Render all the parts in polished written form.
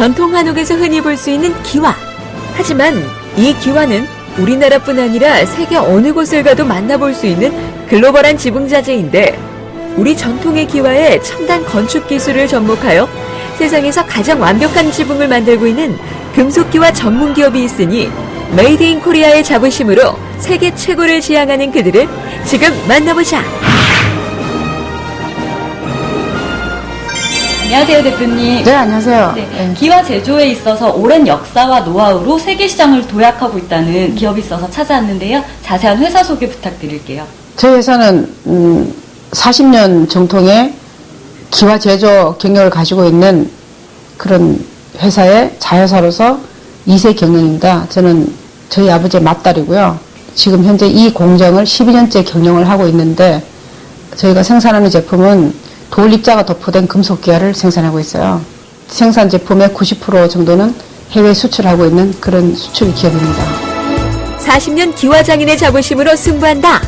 전통 한옥에서 흔히 볼 수 있는 기와. 하지만 이 기와는 우리나라뿐 아니라 세계 어느 곳을 가도 만나볼 수 있는 글로벌한 지붕자재인데, 우리 전통의 기와에 첨단 건축 기술을 접목하여 세상에서 가장 완벽한 지붕을 만들고 있는 금속기와 전문 기업이 있으니 메이드 인 코리아의 자부심으로 세계 최고를 지향하는 그들을 지금 만나보자. 안녕하세요, 대표님. 네, 안녕하세요. 네, 기와 제조에 있어서 오랜 역사와 노하우로 세계 시장을 도약하고 있다는 기업이 있어서 찾아왔는데요. 자세한 회사 소개 부탁드릴게요. 저희 회사는 40년 정통의 기와 제조 경력을 가지고 있는 그런 회사의 자회사로서 2세 경영입니다. 저는 저희 아버지의 맏딸이고요. 지금 현재 이 공정을 12년째 경영을 하고 있는데, 저희가 생산하는 제품은 돌 입자가 도포된 금속 기와를 생산하고 있어요. 생산 제품의 90% 정도는 해외 수출하고 있는 그런 수출 기업입니다. 40년 기와 장인의 자부심으로 승부한다.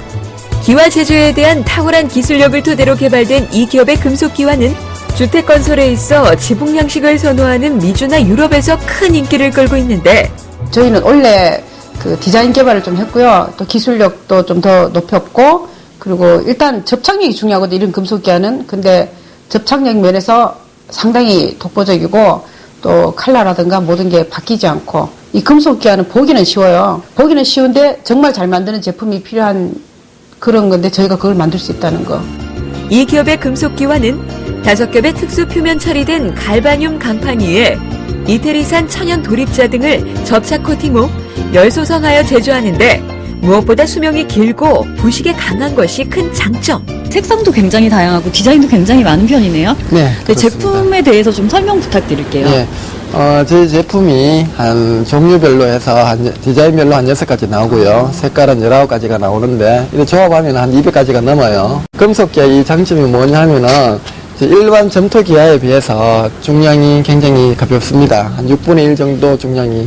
기와 제조에 대한 탁월한 기술력을 토대로 개발된 이 기업의 금속 기와는 주택 건설에 있어 지붕 양식을 선호하는 미주나 유럽에서 큰 인기를 끌고 있는데, 저희는 원래 그 디자인 개발을 좀 했고요. 또 기술력도 좀 더 높였고, 그리고 일단 접착력이 중요하거든요. 이런 금속 기와는. 근데 접착력 면에서 상당히 독보적이고, 또 컬러라든가 모든 게 바뀌지 않고, 이 금속 기와는 보기는 쉬워요. 보기는 쉬운데 정말 잘 만드는 제품이 필요한 그런 건데, 저희가 그걸 만들 수 있다는 거. 이 기업의 금속 기와는 5겹의 특수 표면 처리된 갈바늄 강판 위에 이태리산 천연 돌입자 등을 접착 코팅 후 열소성하여 제조하는데, 무엇보다 수명이 길고 부식에 강한 것이 큰 장점. 색상도 굉장히 다양하고 디자인도 굉장히 많은 편이네요. 네, 네, 제품에 대해서 좀 설명 부탁드릴게요. 네, 저희 제품이 한 종류별로 해서 디자인별로 한 6가지 나오고요. 색깔은 19가지가 나오는데, 이렇게 조합하면 한 200가지가 넘어요. 금속기의 이 장점이 뭐냐면은, 일반 점토 기와에 비해서 중량이 굉장히 가볍습니다. 한 6분의 1 정도 중량이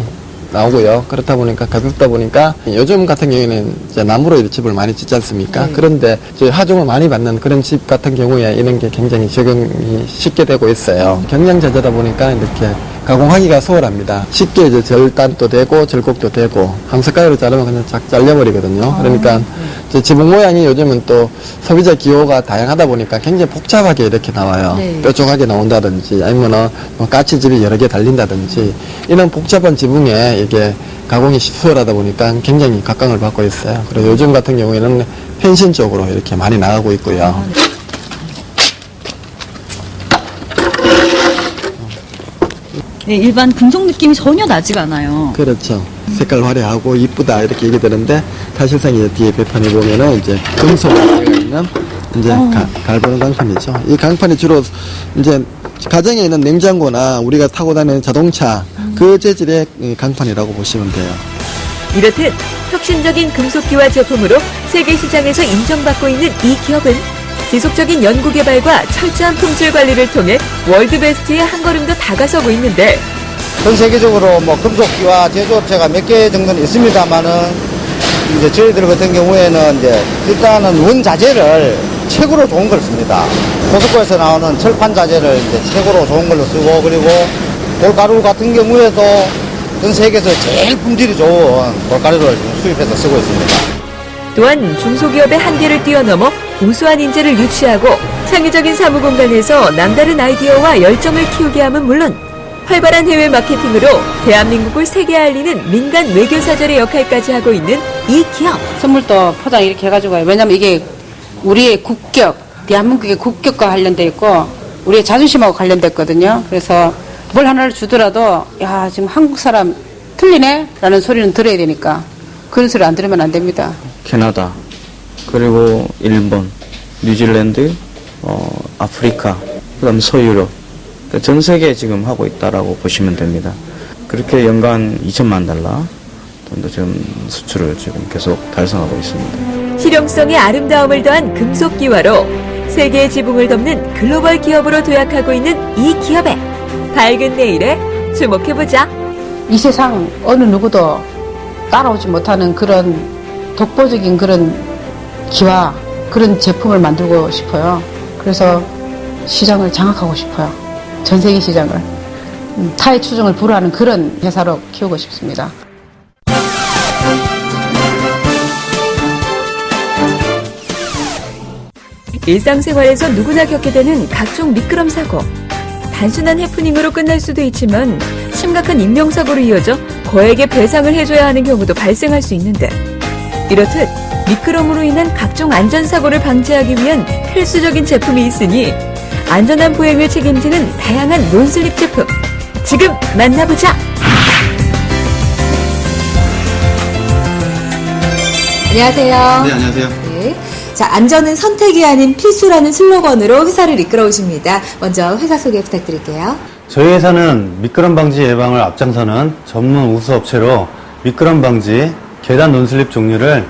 나오고요. 그렇다 보니까 가볍다 보니까 요즘 같은 경우에는 이제 나무로 이렇게 집을 많이 짓지 않습니까? 그런데 저희 하중을 많이 받는 그런 집 같은 경우에 이런 게 굉장히 적용이 쉽게 되고 있어요. 경량 자재다 보니까 이렇게 가공하기가 수월합니다. 쉽게 이제 절단도 되고 절곡도 되고, 항석가위로 자르면 그냥 쫙 잘려버리거든요. 그러니까 이제 지붕 모양이 요즘은 또 소비자 기호가 다양하다 보니까 굉장히 복잡하게 이렇게 나와요. 네. 뾰족하게 나온다든지, 아니면은 뭐 까치집이 여러 개 달린다든지, 이런 복잡한 지붕에 이게 가공이 수월하다 보니까 굉장히 각광을 받고 있어요. 그리고 요즘 같은 경우에는 펜션 쪽으로 이렇게 많이 나가고 있고요. 네, 일반 금속 느낌이 전혀 나지가 않아요. 그렇죠. 색깔 화려하고 이쁘다 이렇게 얘기 되는데, 사실상 이제 뒤에 배판에 보면은 이제 금속 자재가 있는 이제 갈바늄 강판이죠. 이 강판이 주로 이제 가정에 있는 냉장고나 우리가 타고 다니는 자동차 그 재질의 강판이라고 보시면 돼요. 이렇듯 혁신적인 금속기와 제품으로 세계 시장에서 인정받고 있는 이 기업은 지속적인 연구개발과 철저한 품질 관리를 통해 월드베스트의 한 걸음 더 다가서고 있는데, 전 세계적으로 뭐 금속기와 제조업체가 몇 개 정도는 있습니다만은, 이제 저희들 같은 경우에는 이제 일단은 원자재를 최고로 좋은 걸 씁니다. 고속고에서 나오는 철판 자재를 이제 최고로 좋은 걸로 쓰고, 그리고 돌가루 같은 경우에도 전 세계에서 제일 품질이 좋은 돌가루를 수입해서 쓰고 있습니다. 또한 중소기업의 한계를 뛰어넘어 우수한 인재를 유치하고 창의적인 사무공간에서 남다른 아이디어와 열정을 키우게 함은 물론, 활발한 해외 마케팅으로 대한민국을 세계에 알리는 민간 외교사절의 역할까지 하고 있는 이 기업. 선물도 포장 이렇게 해가지고 가요. 왜냐면 이게 우리의 국격, 대한민국의 국격과 관련돼 있고, 우리의 자존심하고 관련됐거든요. 그래서 뭘 하나를 주더라도, 야, 지금 한국 사람 틀리네? 라는 소리는 들어야 되니까, 그런 소리 안 들으면 안 됩니다. 캐나다, 그리고 일본, 뉴질랜드, 아프리카, 그다음 서유럽, 전 세계에 지금 하고 있다라고 보시면 됩니다. 그렇게 연간 2천만 달러 정도 지금 수출을 지금 계속 달성하고 있습니다. 실용성의 아름다움을 더한 금속기와로 세계의 지붕을 덮는 글로벌 기업으로 도약하고 있는 이 기업의 밝은 내일에 주목해보자. 이 세상 어느 누구도 따라오지 못하는 그런 독보적인 그런 기와 그런 제품을 만들고 싶어요. 그래서 시장을 장악하고 싶어요. 전 세계 시장을. 타의 추종을 불허하는 그런 회사로 키우고 싶습니다. 일상생활에서 누구나 겪게 되는 각종 미끄럼 사고. 단순한 해프닝으로 끝날 수도 있지만 심각한 인명사고로 이어져 거액의 배상을 해줘야 하는 경우도 발생할 수 있는데, 이렇듯 미끄럼으로 인한 각종 안전사고를 방지하기 위한 필수적인 제품이 있으니 안전한 보행을 책임지는 다양한 논슬립 제품, 지금 만나보자! 안녕하세요. 네, 안녕하세요. 네. 자, 안전은 선택이 아닌 필수라는 슬로건으로 회사를 이끌어 오십니다. 먼저 회사 소개 부탁드릴게요. 저희 회사는 미끄럼 방지 예방을 앞장서는 전문 우수업체로 미끄럼 방지, 계단 논슬립 종류를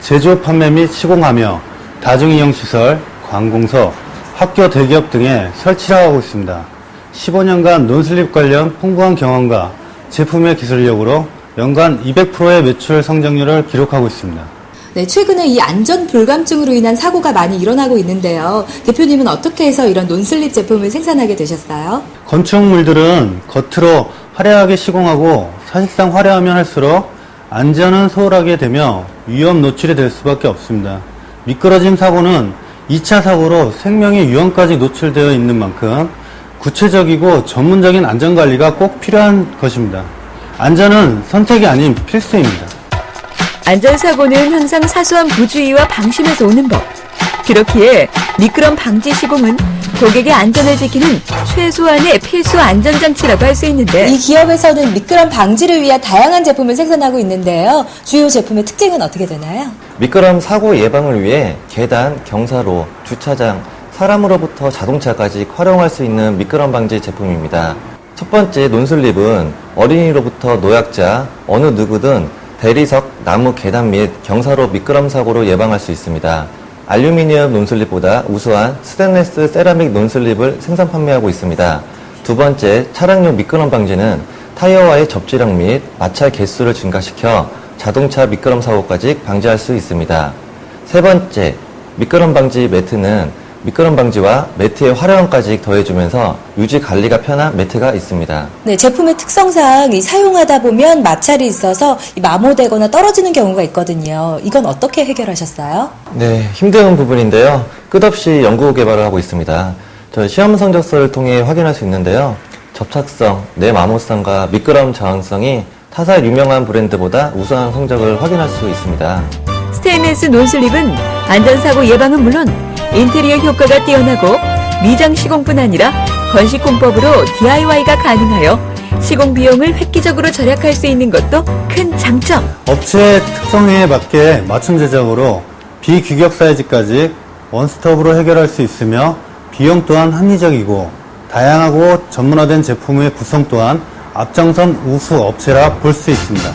제조, 판매 및 시공하며 다중이용시설, 관공서, 학교, 대기업 등에 설치하고 있습니다. 15년간 논슬립 관련 풍부한 경험과 제품의 기술력으로 연간 200%의 매출 성장률을 기록하고 있습니다. 네, 최근에 이 안전 불감증으로 인한 사고가 많이 일어나고 있는데요. 대표님은 어떻게 해서 이런 논슬립 제품을 생산하게 되셨어요? 건축물들은 겉으로 화려하게 시공하고 사실상 화려하면 할수록 안전은 소홀하게 되며 위험 노출이 될 수밖에 없습니다. 미끄러짐 사고는 2차 사고로 생명의 위험까지 노출되어 있는 만큼 구체적이고 전문적인 안전관리가 꼭 필요한 것입니다. 안전은 선택이 아닌 필수입니다. 안전사고는 항상 사소한 부주의와 방심에서 오는 법. 그렇기에 미끄럼 방지 시공은 고객의 안전을 지키는 최소한의 필수 안전장치라고 할 수 있는데, 이 기업에서는 미끄럼 방지를 위한 다양한 제품을 생산하고 있는데요. 주요 제품의 특징은 어떻게 되나요? 미끄럼 사고 예방을 위해 계단, 경사로, 주차장, 사람으로부터 자동차까지 활용할 수 있는 미끄럼 방지 제품입니다. 첫 번째 논슬립은 어린이로부터 노약자, 어느 누구든 대리석, 나무 계단 및 경사로 미끄럼 사고로 예방할 수 있습니다. 알루미늄 논슬립보다 우수한 스테인리스 세라믹 논슬립을 생산 판매하고 있습니다. 두 번째, 차량용 미끄럼 방지는 타이어와의 접지력 및 마찰 개수를 증가시켜 자동차 미끄럼 사고까지 방지할 수 있습니다. 세 번째, 미끄럼 방지 매트는 미끄럼 방지와 매트의 활용까지 더해주면서 유지 관리가 편한 매트가 있습니다. 네, 제품의 특성상 사용하다 보면 마찰이 있어서 마모되거나 떨어지는 경우가 있거든요. 이건 어떻게 해결하셨어요? 네, 힘든 부분인데요. 끝없이 연구 개발을 하고 있습니다. 저희 시험 성적서를 통해 확인할 수 있는데요. 접착성, 내마모성과 미끄럼 저항성이 타사 유명한 브랜드보다 우수한 성적을 확인할 수 있습니다. 스테인리스 논슬립은 안전사고 예방은 물론 인테리어 효과가 뛰어나고 미장 시공뿐 아니라 건식공법으로 DIY가 가능하여 시공 비용을 획기적으로 절약할 수 있는 것도 큰 장점. 업체의 특성에 맞게 맞춤 제작으로 비규격 사이즈까지 원스톱으로 해결할 수 있으며 비용 또한 합리적이고 다양하고 전문화된 제품의 구성 또한 앞장선 우수 업체라 볼 수 있습니다.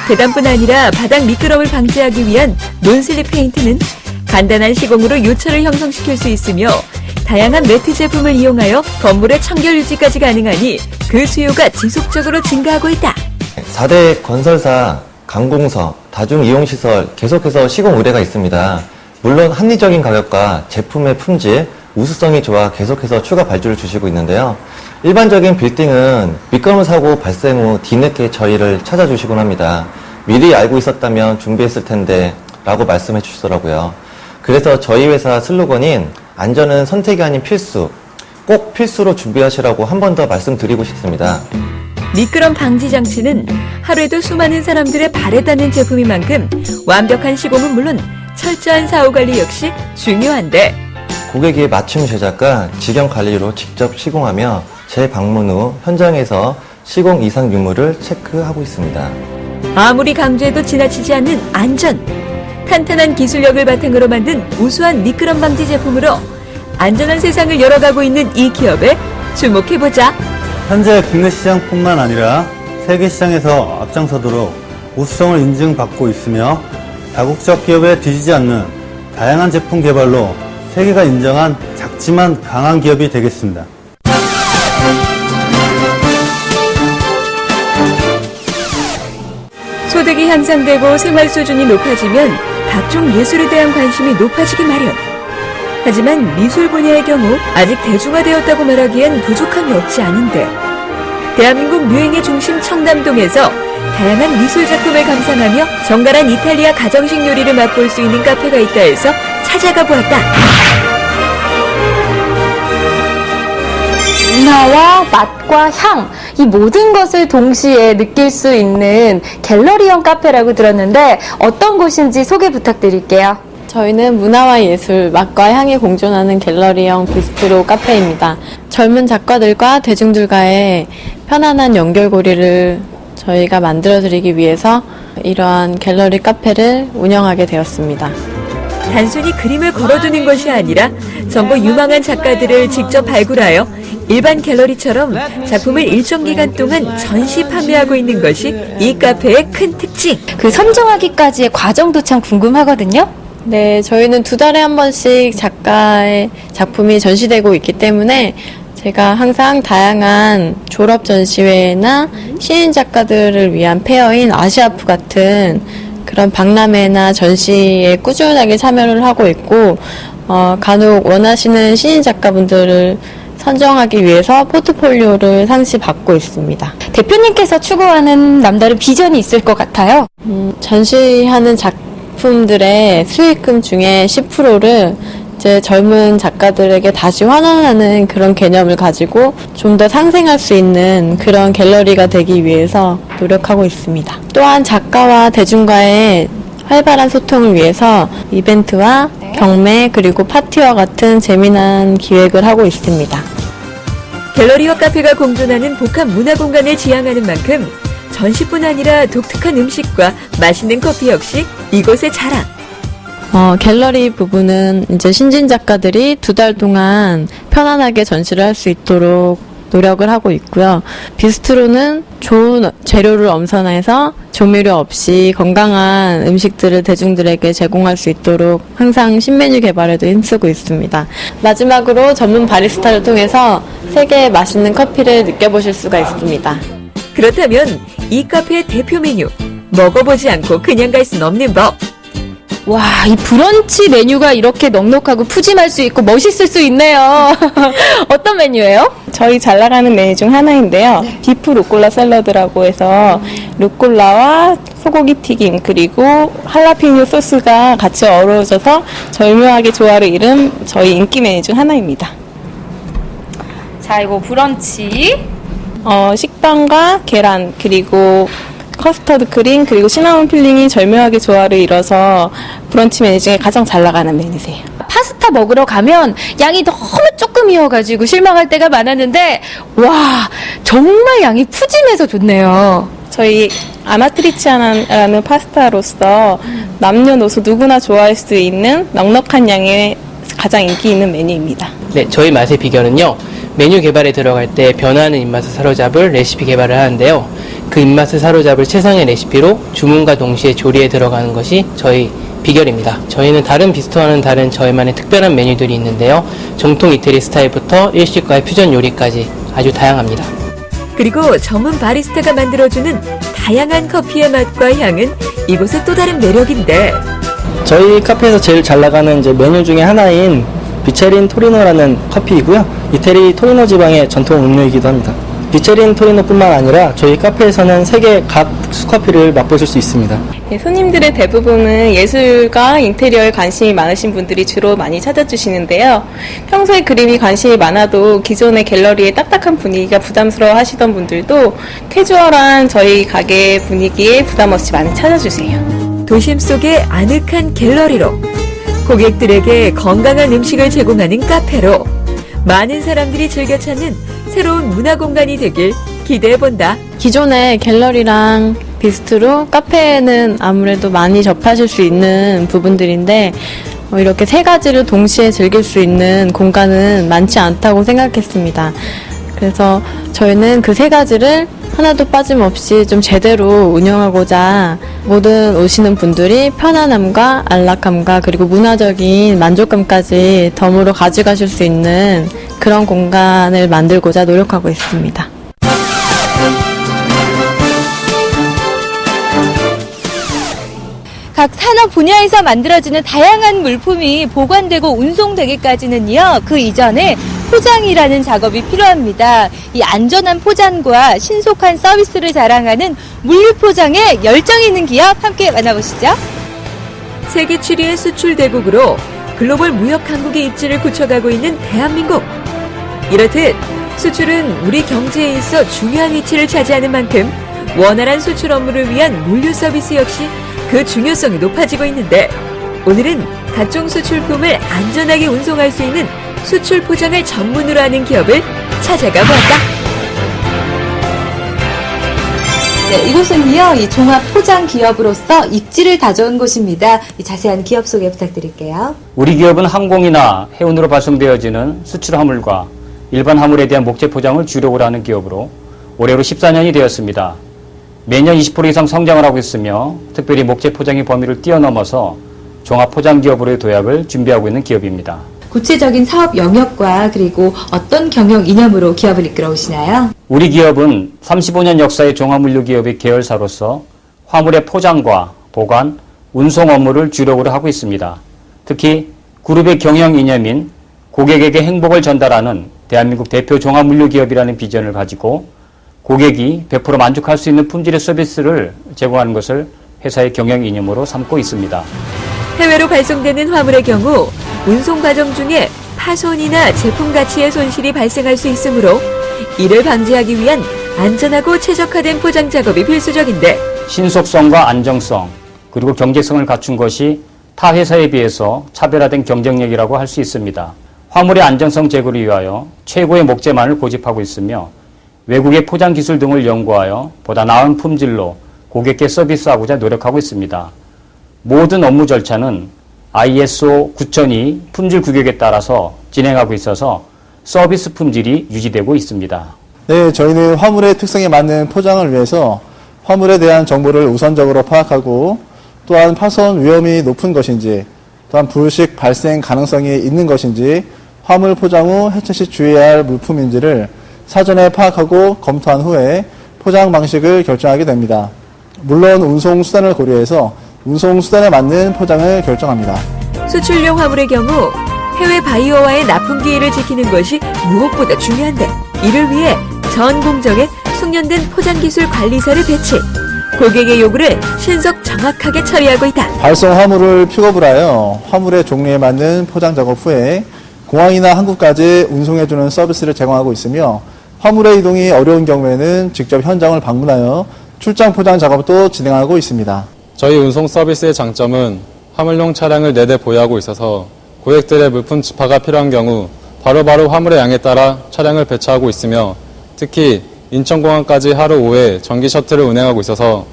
계단뿐 아니라 바닥 미끄럼을 방지하기 위한 논슬립 페인트는 간단한 시공으로 요철을 형성시킬 수 있으며 다양한 매트 제품을 이용하여 건물의 청결 유지까지 가능하니 그 수요가 지속적으로 증가하고 있다. 4대 건설사, 관공서, 다중이용시설 계속해서 시공 의뢰가 있습니다. 물론 합리적인 가격과 제품의 품질, 우수성이 좋아 계속해서 추가 발주를 주시고 있는데요. 일반적인 빌딩은 미끄럼 사고 발생 후 뒤늦게 저희를 찾아주시곤 합니다. 미리 알고 있었다면 준비했을 텐데 라고 말씀해 주시더라고요. 그래서 저희 회사 슬로건인 안전은 선택이 아닌 필수, 꼭 필수로 준비하시라고 한 번 더 말씀드리고 싶습니다. 미끄럼 방지 장치는 하루에도 수많은 사람들의 발에 닿는 제품인 만큼 완벽한 시공은 물론 철저한 사후관리 역시 중요한데, 고객의 맞춤 제작과 직영 관리로 직접 시공하며 재방문 후 현장에서 시공 이상 유무를 체크하고 있습니다. 아무리 강조해도 지나치지 않는 안전, 탄탄한 기술력을 바탕으로 만든 우수한 미끄럼 방지 제품으로 안전한 세상을 열어가고 있는 이 기업에 주목해보자. 현재 국내 시장뿐만 아니라 세계 시장에서 앞장서도록 우수성을 인증받고 있으며 다국적 기업에 뒤지지 않는 다양한 제품 개발로 세계가 인정한 작지만 강한 기업이 되겠습니다. 소득이 향상되고 생활 수준이 높아지면 각종 예술에 대한 관심이 높아지기 마련. 하지만 미술 분야의 경우 아직 대중화되었다고 말하기엔 부족함이 없지 않은데, 대한민국 유행의 중심 청담동에서 다양한 미술 작품을 감상하며 정갈한 이탈리아 가정식 요리를 맛볼 수 있는 카페가 있다 해서 찾아가 보았다. 문화와 맛과 향, 이 모든 것을 동시에 느낄 수 있는 갤러리형 카페라고 들었는데 어떤 곳인지 소개 부탁드릴게요. 저희는 문화와 예술, 맛과 향이 공존하는 갤러리형 비스트로 카페입니다. 젊은 작가들과 대중들과의 편안한 연결고리를 저희가 만들어드리기 위해서 이러한 갤러리 카페를 운영하게 되었습니다. 단순히 그림을 걸어두는 것이 아니라 전국 유망한 작가들을 직접 발굴하여 일반 갤러리처럼 작품을 일정 기간 동안 전시 판매하고 있는 것이 이 카페의 큰 특징. 그 선정하기까지의 과정도 참 궁금하거든요. 네, 저희는 2달에 한 번씩 작가의 작품이 전시되고 있기 때문에 제가 항상 다양한 졸업 전시회나 신인 작가들을 위한 페어인 아시아프 같은 그런 박람회나 전시에 꾸준하게 참여를 하고 있고, 간혹 원하시는 신인 작가분들을 선정하기 위해서 포트폴리오를 상시 받고 있습니다. 대표님께서 추구하는 남다른 비전이 있을 것 같아요. 전시하는 작품들의 수익금 중에 10%를 이제 젊은 작가들에게 다시 환원하는 그런 개념을 가지고 좀 더 상생할 수 있는 그런 갤러리가 되기 위해서 노력하고 있습니다. 또한 작가와 대중과의 활발한 소통을 위해서 이벤트와 경매 그리고 파티와 같은 재미난 기획을 하고 있습니다. 갤러리와 카페가 공존하는 복합 문화 공간을 지향하는 만큼 전시뿐 아니라 독특한 음식과 맛있는 커피 역시 이곳의 자랑. 갤러리 부분은 이제 신진 작가들이 2달 동안 편안하게 전시를 할 수 있도록 노력을 하고 있고요. 비스트로는 좋은 재료를 엄선해서 조미료 없이 건강한 음식들을 대중들에게 제공할 수 있도록 항상 신메뉴 개발에도 힘쓰고 있습니다. 마지막으로 전문 바리스타를 통해서 세계의 맛있는 커피를 느껴보실 수가 있습니다. 그렇다면 이 카페의 대표 메뉴, 먹어보지 않고 그냥 갈 수는 없는 법. 와, 이 브런치 메뉴가 이렇게 넉넉하고 푸짐할 수 있고 멋있을 수 있네요. 어떤 메뉴예요? 저희 잘 나가는 메뉴 중 하나인데요. 비프 루꼴라 샐러드라고 해서 루꼴라와 소고기 튀김 그리고 할라피뇨 소스가 같이 어우러져서 절묘하게 조화를 이룬 저희 인기 메뉴 중 하나입니다. 자, 이거 브런치. 식빵과 계란 그리고 커스터드 크림 그리고 시나몬 필링이 절묘하게 조화를 이뤄서 브런치 메뉴 중에 가장 잘 나가는 메뉴세요. 파스타 먹으러 가면 양이 너무 조금이어가지고 실망할 때가 많았는데 와, 정말 양이 푸짐해서 좋네요. 저희 아마트리치아나라는 파스타로서 남녀노소 누구나 좋아할 수 있는 넉넉한 양의 가장 인기 있는 메뉴입니다. 네, 저희 맛의 비결은요. 메뉴 개발에 들어갈 때 변화하는 입맛을 사로잡을 레시피 개발을 하는데요. 그 입맛을 사로잡을 최상의 레시피로 주문과 동시에 조리에 들어가는 것이 저희 비결입니다. 저희는 다른 비스트와는 다른 저희만의 특별한 메뉴들이 있는데요. 정통 이태리 스타일부터 일식과의 퓨전 요리까지 아주 다양합니다. 그리고 전문 바리스타가 만들어주는 다양한 커피의 맛과 향은 이곳의 또 다른 매력인데, 저희 카페에서 제일 잘 나가는 이제 메뉴 중에 하나인 비체린 토리노라는 커피이고요. 이태리 토리노 지방의 전통 음료이기도 합니다. 비체린 토리노뿐만 아니라 저희 카페에서는 세계 각 특수커피를 맛보실 수 있습니다. 네, 손님들의 대부분은 예술과 인테리어에 관심이 많으신 분들이 주로 많이 찾아주시는데요. 평소에 그림이 관심이 많아도 기존의 갤러리의 딱딱한 분위기가 부담스러워 하시던 분들도 캐주얼한 저희 가게 분위기에 부담 없이 많이 찾아주세요. 도심 속의 아늑한 갤러리로, 고객들에게 건강한 음식을 제공하는 카페로 많은 사람들이 즐겨 찾는 새로운 문화 공간이 되길 기대해본다. 기존의 갤러리랑 비스트로 카페는 아무래도 많이 접하실 수 있는 부분들인데 이렇게 세 가지를 동시에 즐길 수 있는 공간은 많지 않다고 생각했습니다. 그래서 저희는 그 세 가지를 하나도 빠짐없이 좀 제대로 운영하고자 모든 오시는 분들이 편안함과 안락함과 그리고 문화적인 만족감까지 덤으로 가져가실 수 있는 그런 공간을 만들고자 노력하고 있습니다. 각 산업 분야에서 만들어지는 다양한 물품이 보관되고 운송되기까지는요, 그 이전에 포장이라는 작업이 필요합니다. 이 안전한 포장과 신속한 서비스를 자랑하는 물류포장에 열정이 있는 기업 함께 만나보시죠. 세계 7위의 수출 대국으로 글로벌 무역 강국의 입지를 굳혀가고 있는 대한민국. 이렇듯 수출은 우리 경제에 있어 중요한 위치를 차지하는 만큼 원활한 수출 업무를 위한 물류 서비스 역시 그 중요성이 높아지고 있는데, 오늘은 각종 수출품을 안전하게 운송할 수 있는 수출 포장을 전문으로 하는 기업을 찾아가 보았다. 네, 이곳은요, 이 종합 포장 기업으로서 입지를 다져온 곳입니다. 이 자세한 기업 소개 부탁드릴게요. 우리 기업은 항공이나 해운으로 발송되어지는 수출 화물과 일반 화물에 대한 목재 포장을 주력으로 하는 기업으로 올해로 14년이 되었습니다. 매년 20% 이상 성장을 하고 있으며 특별히 목재 포장의 범위를 뛰어넘어서 종합 포장 기업으로의 도약을 준비하고 있는 기업입니다. 구체적인 사업 영역과 그리고 어떤 경영 이념으로 기업을 이끌어 오시나요? 우리 기업은 35년 역사의 종합물류기업의 계열사로서 화물의 포장과 보관, 운송 업무를 주력으로 하고 있습니다. 특히 그룹의 경영 이념인 고객에게 행복을 전달하는 대한민국 대표 종합물류기업이라는 비전을 가지고 고객이 100% 만족할 수 있는 품질의 서비스를 제공하는 것을 회사의 경영 이념으로 삼고 있습니다. 해외로 발송되는 화물의 경우 운송 과정 중에 파손이나 제품 가치의 손실이 발생할 수 있으므로 이를 방지하기 위한 안전하고 최적화된 포장 작업이 필수적인데, 신속성과 안정성 그리고 경제성을 갖춘 것이 타 회사에 비해서 차별화된 경쟁력이라고 할 수 있습니다. 화물의 안정성 제고를 위하여 최고의 목재만을 고집하고 있으며 외국의 포장 기술 등을 연구하여 보다 나은 품질로 고객께 서비스하고자 노력하고 있습니다. 모든 업무 절차는 ISO 9002 품질 규격에 따라서 진행하고 있어서 서비스 품질이 유지되고 있습니다. 네, 저희는 화물의 특성에 맞는 포장을 위해서 화물에 대한 정보를 우선적으로 파악하고, 또한 파손 위험이 높은 것인지, 또한 불식 발생 가능성이 있는 것인지, 화물 포장 후 해체 시 주의해야 할 물품인지를 사전에 파악하고 검토한 후에 포장 방식을 결정하게 됩니다. 물론 운송 수단을 고려해서 운송 수단에 맞는 포장을 결정합니다. 수출용 화물의 경우 해외 바이어와의 납품 기일을 지키는 것이 무엇보다 중요한데, 이를 위해 전 공정에 숙련된 포장기술 관리사를 배치, 고객의 요구를 신속 정확하게 처리하고 있다. 발송 화물을 픽업을 하여 화물의 종류에 맞는 포장 작업 후에 공항이나 항구까지 운송해주는 서비스를 제공하고 있으며, 화물의 이동이 어려운 경우에는 직접 현장을 방문하여 출장 포장 작업도 진행하고 있습니다. 저희 운송 서비스의 장점은 화물용 차량을 4대 보유하고 있어서 고객들의 물품 집하가 필요한 경우 바로바로 화물의 양에 따라 차량을 배차하고 있으며, 특히 인천공항까지 하루 5회 전기 셔틀을 운행하고 있어서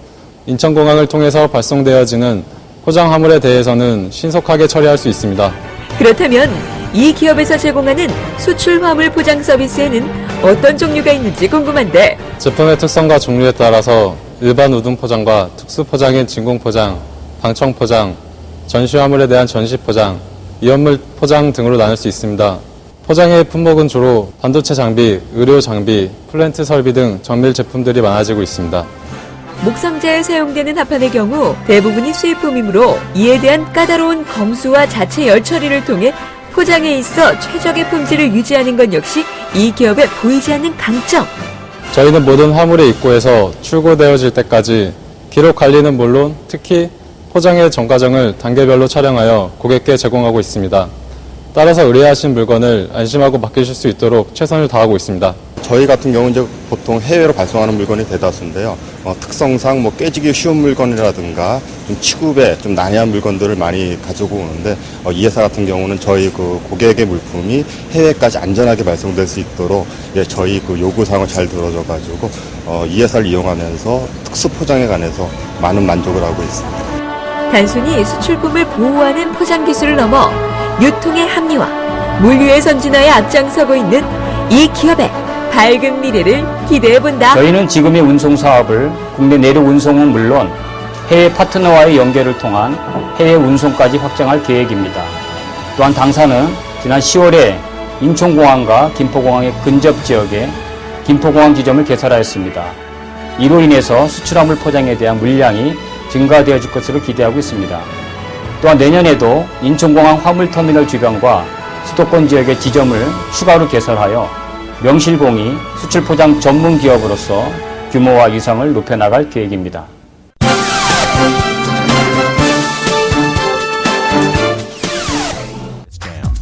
인천공항을 통해서 발송되어지는 포장 화물에 대해서는 신속하게 처리할 수 있습니다. 그렇다면 이 기업에서 제공하는 수출 화물 포장 서비스에는 어떤 종류가 있는지 궁금한데, 제품의 특성과 종류에 따라서 일반 우등 포장과 특수 포장인 진공 포장, 방청 포장, 전시 화물에 대한 전시 포장, 이연물 포장 등으로 나눌 수 있습니다. 포장의 품목은 주로 반도체 장비, 의료 장비, 플랜트 설비 등 정밀 제품들이 많아지고 있습니다. 목상자에 사용되는 합판의 경우 대부분이 수입품이므로 이에 대한 까다로운 검수와 자체 열 처리를 통해 포장에 있어 최적의 품질을 유지하는 것 역시 이 기업의 보이지 않는 강점. 저희는 모든 화물의 입고에서 출고되어질 때까지 기록 관리는 물론 특히 포장의 전 과정을 단계별로 촬영하여 고객께 제공하고 있습니다. 따라서 의뢰하신 물건을 안심하고 맡기실 수 있도록 최선을 다하고 있습니다. 저희 같은 경우는 이제 보통 해외로 발송하는 물건이 대다수인데요. 특성상 뭐 깨지기 쉬운 물건이라든가 좀 취급에 좀 난해한 물건들을 많이 가지고 오는데, 이 회사 같은 경우는 저희 그 고객의 물품이 해외까지 안전하게 발송될 수 있도록 저희 그 요구사항을 잘 들어줘가지고 이 회사를 이용하면서 특수 포장에 관해서 많은 만족을 하고 있습니다. 단순히 수출품을 보호하는 포장 기술을 넘어 유통의 합리화, 물류의 선진화에 앞장서고 있는 이 기업의 밝은 미래를 기대해본다. 저희는 지금의 운송 사업을 국내 내륙 운송은 물론 해외 파트너와의 연계를 통한 해외 운송까지 확장할 계획입니다. 또한 당사는 지난 10월에 인천공항과 김포공항의 근접 지역에 김포공항 지점을 개설하였습니다. 이로 인해서 수출화물 포장에 대한 물량이 증가되어질 것으로 기대하고 있습니다. 또한 내년에도 인천공항 화물터미널 주변과 수도권 지역의 지점을 추가로 개설하여 명실공히 수출 포장 전문 기업으로서 규모와 위상을 높여나갈 계획입니다.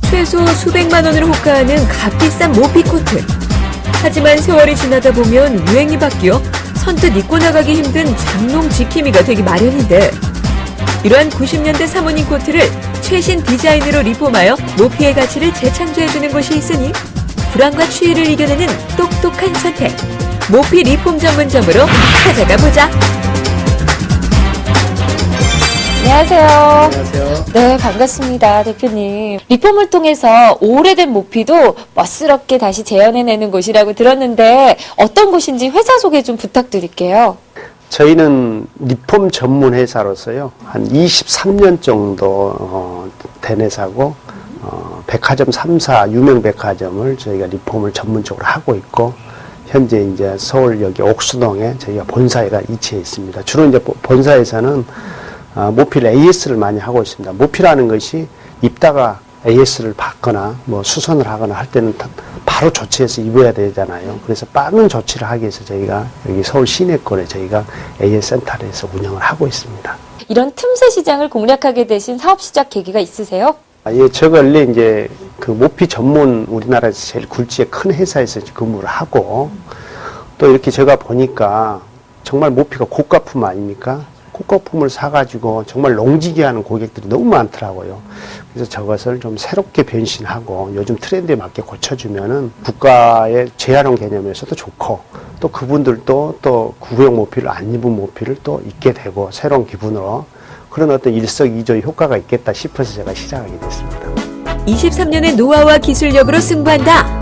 최소 수백만 원을 호가하는 값비싼 모피 코트. 하지만 세월이 지나다 보면 유행이 바뀌어 선뜻 입고 나가기 힘든 장롱 지킴이가 되기 마련인데, 이러한 90년대 사모님 코트를 최신 디자인으로 리폼하여 모피의 가치를 재창조해주는 곳이 있으니 불안과 추위를 이겨내는 똑똑한 선택. 모피 리폼 전문점으로 찾아가 보자. 안녕하세요. 안녕하세요. 네, 반갑습니다, 대표님. 리폼을 통해서 오래된 모피도 멋스럽게 다시 재현해내는 곳이라고 들었는데 어떤 곳인지 회사 소개 좀 부탁드릴게요. 저희는 리폼 전문 회사로서요, 한 23년 정도 된 회사고, 백화점 3사 유명 백화점을 저희가 리폼을 전문적으로 하고 있고, 현재 이제 서울 여기 옥수동에 저희가 본사가 위치해 있습니다. 주로 이제 본사에서는 모필 AS를 많이 하고 있습니다. 모피라는 것이 입다가 AS를 받거나 뭐 수선을 하거나 할 때는 바로 조치해서 입어야 되잖아요. 그래서 빠른 조치를 하기 위해서 저희가 여기 서울 시내권에 저희가 AS 센터에서 운영을 하고 있습니다. 이런 틈새 시장을 공략하게 되신 사업 시작 계기가 있으세요? 예, 저 원래 이제 그 모피 전문 우리나라에서 제일 굴지의 큰 회사에서 근무를 하고, 또 이렇게 제가 보니까 정말 모피가 고가품 아닙니까? 고가품을 사가지고 정말 롱지게 하는 고객들이 너무 많더라고요. 그래서 저것을 좀 새롭게 변신하고 요즘 트렌드에 맞게 고쳐주면은 국가의 재활용 개념에서도 좋고, 또 그분들도 또 구형 모피를 안 입은 모피를 또 입게 되고 새로운 기분으로 그런 어떤 일석이조의 효과가 있겠다 싶어서 제가 시작하게 됐습니다. 23년의 노하우와 기술력으로 승부한다.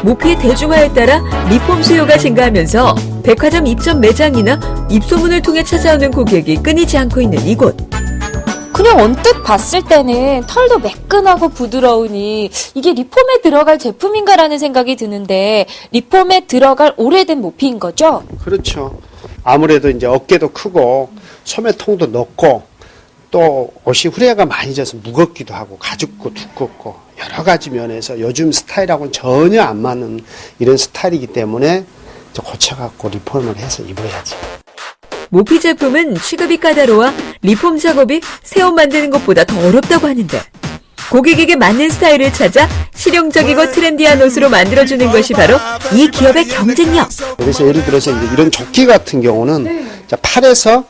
모피의 대중화에 따라 리폼 수요가 증가하면서 백화점 입점 매장이나 입소문을 통해 찾아오는 고객이 끊이지 않고 있는 이곳. 그냥 언뜻 봤을 때는 털도 매끈하고 부드러우니 이게 리폼에 들어갈 제품인가라는 생각이 드는데, 리폼에 들어갈 오래된 모피인 거죠? 그렇죠. 아무래도 이제 어깨도 크고 소매통도 넓고 또 옷이 후레가 많이 져서 무겁기도 하고 가죽고 두껍고 여러 가지 면에서 요즘 스타일하고는 전혀 안 맞는 이런 스타일이기 때문에 고쳐갖고 리폼을 해서 입어야지. 모피 제품은 취급이 까다로워 리폼 작업이 새 옷 만드는 것보다 더 어렵다고 하는데, 고객에게 맞는 스타일을 찾아 실용적이고 트렌디한 옷으로 만들어주는 것이 바로 이 기업의 경쟁력. 그래서 예를 들어서 이제 이런 조끼 같은 경우는 팔에서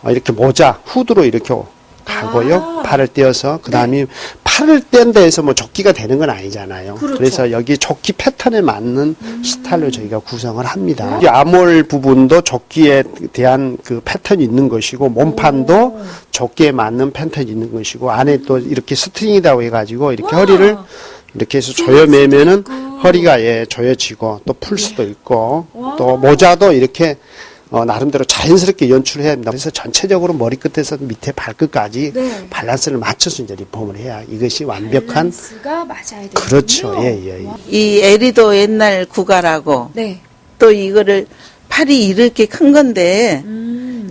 이렇게 모자, 후드로 이렇게 가고요. 팔을 떼어서 그 다음에 팔을 뗀 데에서 뭐 조끼가 되는 건 아니잖아요. 그렇죠. 그래서 여기 조끼 패턴에 맞는 스타일로 저희가 구성을 합니다. 이 아몰 부분도 조끼에 대한 그 패턴이 있는 것이고, 몸판도 조끼에 맞는 패턴이 있는 것이고, 안에 또 이렇게 스트링이라고 해가지고 이렇게 허리를 이렇게 해서 조여매면은 허리가 조여지고 또 풀 수도 있고, 또 모자도 이렇게 나름대로 자연스럽게 연출을 해야 합니다. 그래서 전체적으로 머리끝에서 밑에 발끝까지 밸런스를 맞춰서 이제 리폼을 해야 이것이 완벽한. 밸런스가 맞아야 돼요. 그렇죠. 예. 이 에리도 옛날 구가라고. 또 이거를 팔이 이렇게 큰 건데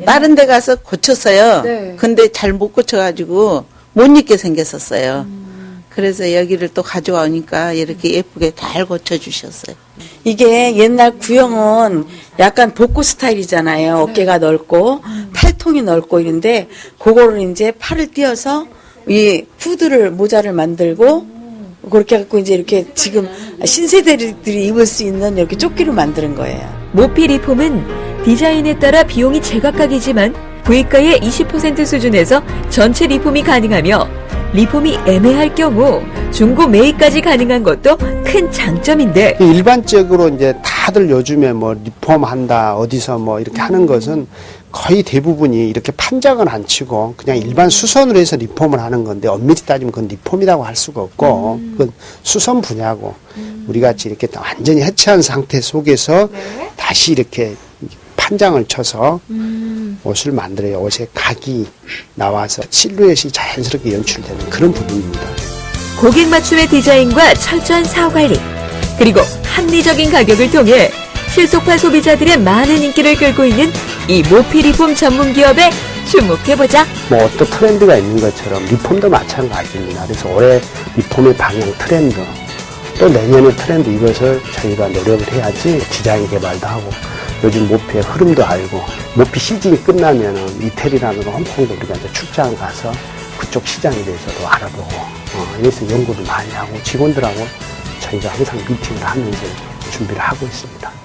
다른 데 가서 고쳤어요. 근데 잘 못 고쳐가지고 못 입게 생겼었어요. 그래서 여기를 또 가져오니까 이렇게 예쁘게 잘 고쳐주셨어요. 이게 옛날 구형은 약간 복고 스타일이잖아요. 어깨가 넓고 팔통이 넓고 이런데, 그거를 이제 팔을 띄어서 이 후드를 모자를 만들고 그렇게 갖고 이제 이렇게 지금 신세대들이 입을 수 있는 이렇게 조끼를 만드는 거예요. 모피 리폼은 디자인에 따라 비용이 제각각이지만 구입가의 20% 수준에서 전체 리폼이 가능하며, 리폼이 애매할 경우 중고 매입까지 가능한 것도 큰 장점인데, 일반적으로 이제 다들 요즘에 뭐 리폼한다 어디서 뭐 이렇게 하는 것은 거의 대부분이 이렇게 판장은 안 치고 그냥 일반 수선으로 해서 리폼을 하는 건데, 엄밀히 따지면 그건 리폼이라고 할 수가 없고 그건 수선 분야고, 우리 같이 이렇게 완전히 해체한 상태 속에서 다시 이렇게 판장을 쳐서 옷을 만들어야 옷에 각이 나와서 실루엣이 자연스럽게 연출되는 그런 부분입니다. 고객 맞춤의 디자인과 철저한 사후 관리, 그리고 합리적인 가격을 통해 실속파 소비자들의 많은 인기를 끌고 있는 이 모피 리폼 전문 기업의 주목해보자. 뭐 어떤 트렌드가 있는 것처럼 리폼도 마찬가지입니다. 그래서 올해 리폼의 방향 트렌드, 또 내년의 트렌드, 이것을 저희가 노력을 해야지 디자인 개발도 하고, 요즘 모피의 흐름도 알고, 모피 시즌이 끝나면은 이태리라든가 홍콩도 우리가 이제 출장 가서 그쪽 시장에 대해서도 알아보고, 이래서 연구를 많이 하고 직원들하고 저희가 항상 미팅을 하면서 준비를 하고 있습니다.